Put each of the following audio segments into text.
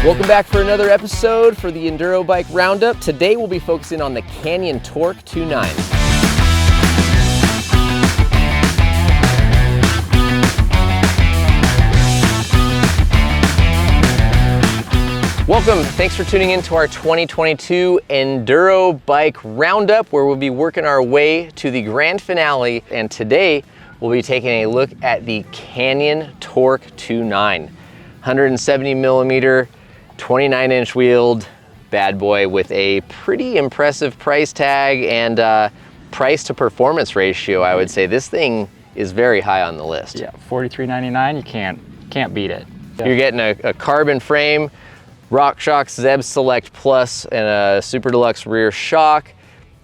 Welcome back for another episode for the Enduro Bike Roundup. Today we'll be focusing on the Canyon Torque 2.9. Welcome, thanks for tuning in to our 2022 Enduro Bike Roundup, where we'll be working our way to the grand finale. And today we'll be taking a look at the Canyon Torque 2.9. 170 millimeter, 29-inch wheeled bad boy with a pretty impressive price tag and price to performance ratio. I would say this thing is very high on the list. Yeah, $43.99, you can't beat it. You're getting a carbon frame, RockShox Zeb Select Plus, and a Super Deluxe rear shock.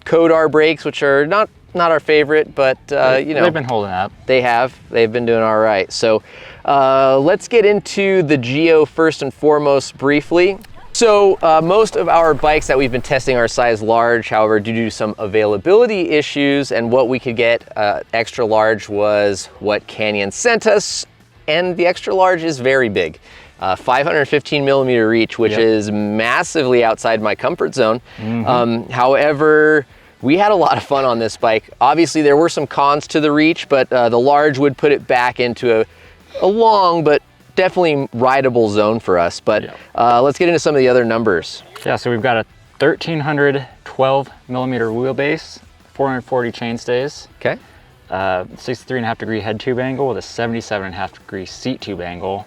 Codar brakes, which are not our favorite, but you know, they've been holding up. They've been doing all right. So let's get into the Geo first and foremost briefly. So most of our bikes that we've been testing are size large. However, due to some availability issues and what we could get, extra large was what Canyon sent us, and the extra large is very big. 515 millimeter reach, which is massively outside my comfort zone. However, we had a lot of fun on this bike. Obviously, there were some cons to the reach, but the large would put it back into a long but definitely rideable zone for us. But let's get into some of the other numbers. Yeah, so we've got a 1312 millimeter wheelbase, 440 chainstays. Okay. 63.5 degree head tube angle with a 77.5 degree seat tube angle.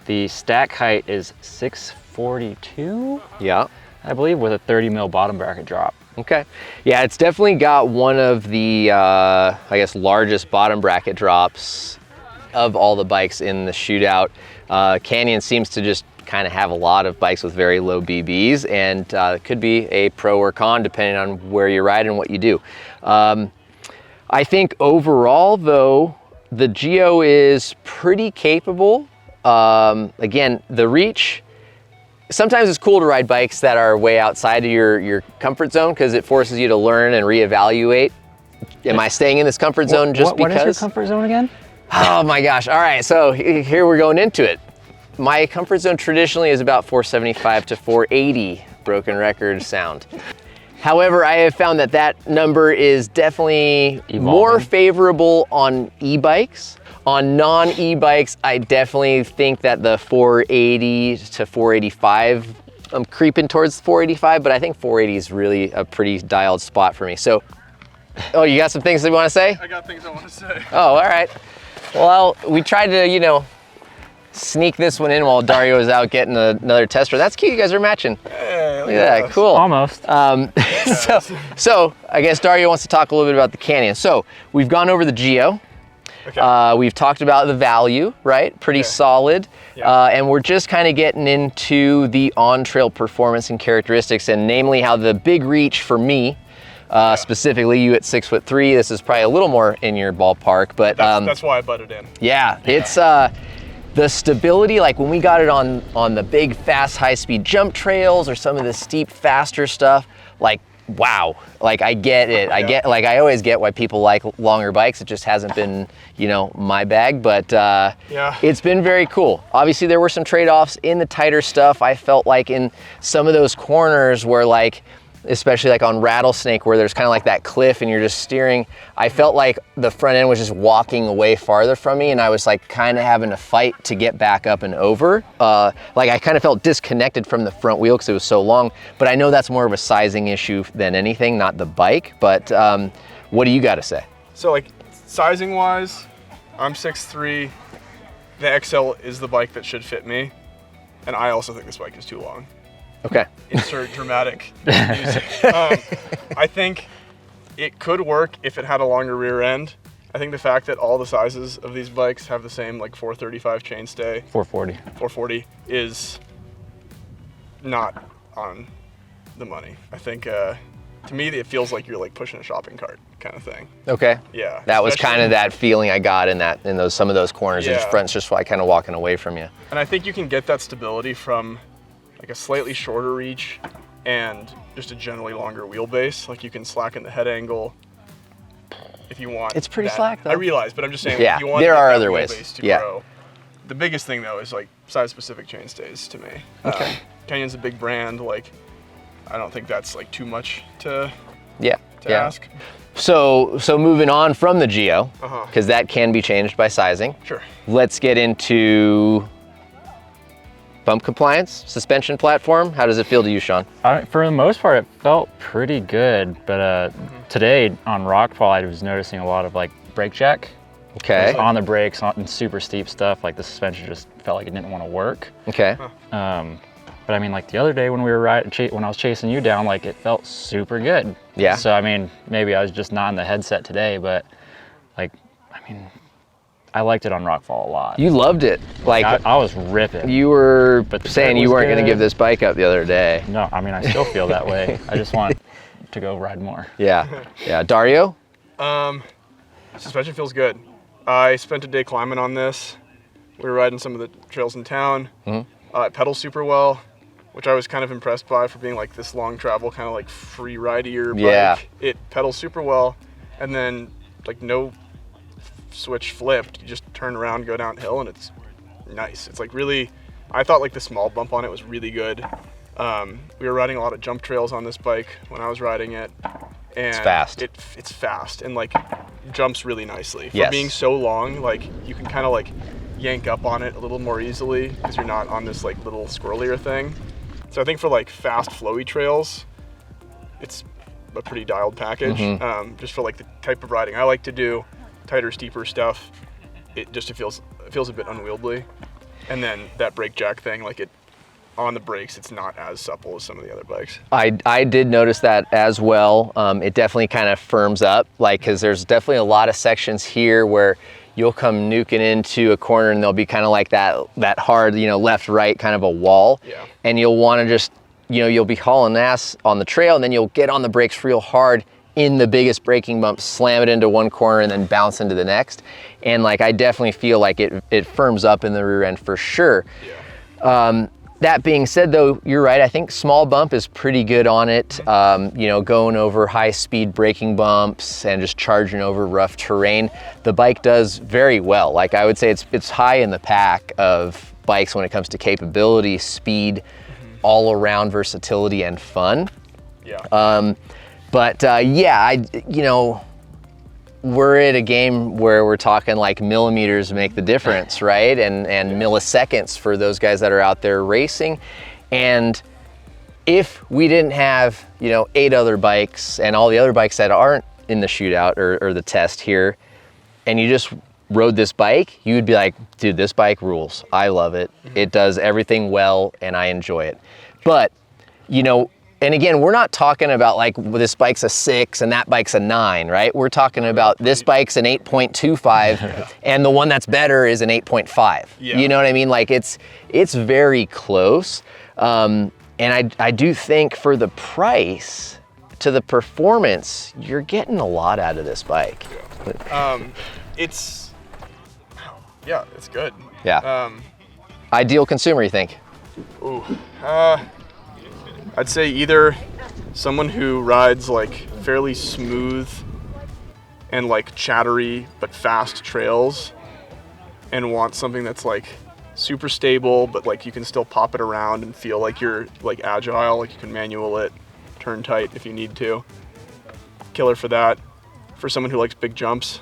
The stack height is 642. Yeah. I believe, with a 30 mil bottom bracket drop. Okay. Yeah, it's definitely got one of the, I guess, largest bottom bracket drops of all the bikes in the shootout. Canyon seems to just kind of have a lot of bikes with very low BBs, and it could be a pro or con depending on where you ride and what you do. I think overall, though, the Geo is pretty capable. Again, the reach, sometimes it's cool to ride bikes that are way outside of your comfort zone because it forces you to learn and reevaluate. Am I staying in this comfort zone just because? What is your comfort zone again? Oh my gosh. All right, so here we're going into it. My comfort zone traditionally is about 475 to 480 broken record sound. However, I have found that number is definitely more favorable on e-bikes. On non-e-bikes, I definitely think that the 480 to 485, I'm creeping towards 485, but I think 480 is really a pretty dialed spot for me. So, oh, you got some things that you want to say? I got things I want to say. Oh, all right. Well, we tried to, you know, sneak this one in while Dario was out getting another tester. That's cute, you guys are matching. Hey, look at that, cool. Almost. So I guess Dario wants to talk a little bit about the Canyon. So we've gone over the Geo. Okay. We've talked about the value, right? Pretty solid. Yeah. And we're just kind of getting into the on-trail performance and characteristics, and namely how the big reach for me, specifically you at 6'3", this is probably a little more in your ballpark, but that's why I butted in. Yeah, it's the stability, like when we got it on the big, fast, high-speed jump trails or some of the steep, faster stuff, like, wow, like I get it. I always get why people like longer bikes. It just hasn't been, you know, my bag, but it's been very cool. Obviously there were some trade-offs in the tighter stuff. I felt like in some of those corners where, like, especially like on Rattlesnake where there's kind of like that cliff and you're just steering, I felt like the front end was just walking away farther from me, and I was like kind of having to fight to get back up and over. Like I kind of felt disconnected from the front wheel because it was so long, but I know that's more of a sizing issue than anything, not the bike. But what do you got to say? So like sizing wise, I'm 6'3", the XL is the bike that should fit me, and I also think this bike is too long. Okay. Insert dramatic music. I think it could work if it had a longer rear end. I think the fact that all the sizes of these bikes have the same like 435 chainstay, 440 is not on the money. I think to me it feels like you're like pushing a shopping cart kind of thing. Okay. Yeah. That was kind of that feeling I got in some of those corners. Yeah. The front's just like kind of walking away from you. And I think you can get that stability from like a slightly shorter reach and just a generally longer wheelbase. Like you can slacken the head angle if you want. It's pretty that. slack though. I realize, but I'm just saying. Yeah, if you want there are that other ways to grow. The biggest thing though is like size-specific chainstays to me. Okay. Canyon's a big brand. Like, I don't think that's like too much to to ask. So moving on from the Geo, Uh-huh. because that can be changed by sizing. Sure. Let's get into bump compliance, suspension platform. How does it feel to you, Sean? For the most part, it felt pretty good, but today on rockfall, I was noticing a lot of like brake jack. Okay. On the brakes, on super steep stuff, like the suspension just felt like it didn't want to work. Okay. But I mean, like the other day when we were when I was chasing you down, like it felt super good. Yeah. So I mean, maybe I was just not in the headset today, but like, I mean, I liked it on rockfall a lot. You loved it. Like I was ripping. you were But saying it you was weren't going to good. give this bike up the other day. No, I mean, I still feel that way. I just want to go ride more. Yeah. Yeah. Dario? Suspension feels good. I spent a day climbing on this. We were riding some of the trails in town. It pedals super well, which I was kind of impressed by for being like this long travel, kind of like free ridier bike. Yeah. It pedals super well, and then like no switch flipped. You just turn around, go downhill, and it's nice. It's like really, I thought like the small bump on it was really good. We were riding a lot of jump trails on this bike when I was riding it. And It's fast. It's fast and like jumps really nicely. For Yes. being so long, like you can kind of like yank up on it a little more easily because you're not on this like little squirrelier thing. So I think for like fast flowy trails, it's a pretty dialed package. Just for like the type of riding I like to do, tighter, steeper stuff, it feels a bit unwieldy. And then that brake jack thing, like it on the brakes, it's not as supple as some of the other bikes. I did notice that as well. It definitely kind of firms up, like, because there's definitely a lot of sections here where you'll come nuking into a corner and there'll be kind of like that hard, left, right kind of a wall. Yeah. And you'll want to just, you'll be hauling ass on the trail and then you'll get on the brakes real hard in the biggest braking bump, slam it into one corner and then bounce into the next. And like, I definitely feel like it firms up in the rear end for sure. Yeah. That being said though, you're right, I think small bump is pretty good on it. Going over high speed braking bumps and just charging over rough terrain. The bike does very well. Like I would say it's high in the pack of bikes when it comes to capability, speed, all around versatility and fun. Yeah. We're at a game where we're talking like millimeters make the difference, right? And milliseconds for those guys that are out there racing. And if we didn't have, 8 other bikes and all the other bikes that aren't in the shootout or the test here, and you just rode this bike, you would be like, dude, this bike rules. I love it. It does everything well and I enjoy it. But, and again, we're not talking about like this bike's a 6 and that bike's a 9, right? We're talking about this bike's an 8.25 and the one that's better is an 8.5. Yeah. You know what I mean? Like it's very close. And I do think for the price to the performance, you're getting a lot out of this bike. It's good. Yeah. Ideal consumer, you think? I'd say either someone who rides like fairly smooth and like chattery but fast trails and wants something that's like super stable but like you can still pop it around and feel like you're like agile, like you can manual it, turn tight if you need to. Killer for that. For someone who likes big jumps,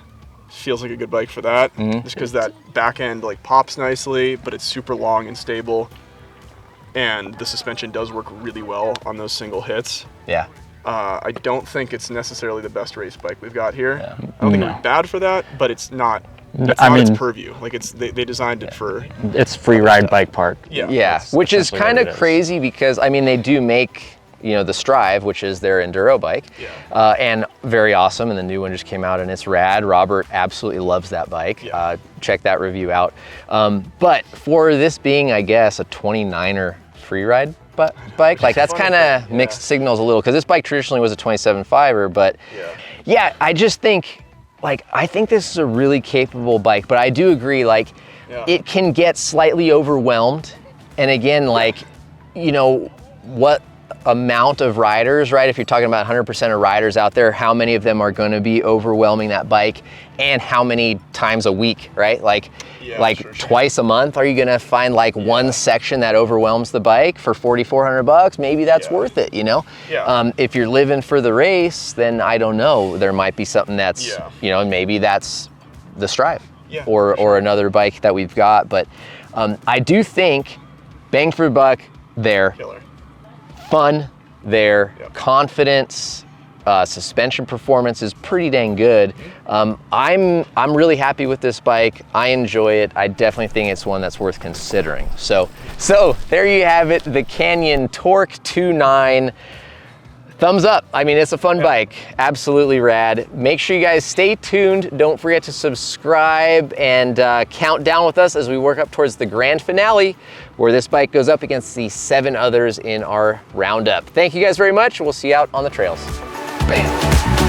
feels like a good bike for that. Just because that back end like pops nicely, but it's super long and stable. And the suspension does work really well on those single hits. Yeah. I don't think it's necessarily the best race bike we've got here. Yeah. I don't think No. it's bad for that, but it's not. It's I not its mean- purview. Like they designed it for. It's free ride bike park. Yeah. Yeah, That's which is essentially kind what of it is. crazy because, they do make, the Strive, which is their enduro bike, Yeah. and very awesome, and the new one just came out and it's rad. Robert absolutely loves that bike. Yeah. Check that review out. But for this being, I guess, a 29er free ride bike, like that's Funny kind of thing, mixed signals a little, because this bike traditionally was a 27.5er, but yeah, I just think, I think this is a really capable bike, but I do agree, Yeah. it can get slightly overwhelmed. And again, what amount of riders, right? If you're talking about 100% of riders out there, how many of them are going to be overwhelming that bike, and how many times a week, right? Like Sure. twice a month, are you going to find like one section that overwhelms the bike for $4,400? Maybe that's worth it, you know? Yeah. If you're living for the race, then I don't know. There might be something that's, you know, maybe that's the Strive or another bike that we've got. But I do think bang for buck there. Killer. Fun there, confidence, suspension performance is pretty dang good. I'm really happy with this bike. I enjoy it. I definitely think it's one that's worth considering. So there you have it, the Canyon Torque 2.9. Thumbs up. I mean, it's a fun bike. Absolutely rad. Make sure you guys stay tuned. Don't forget to subscribe and count down with us as we work up towards the grand finale, where this bike goes up against the 7 others in our roundup. Thank you guys very much. We'll see you out on the trails. Bam.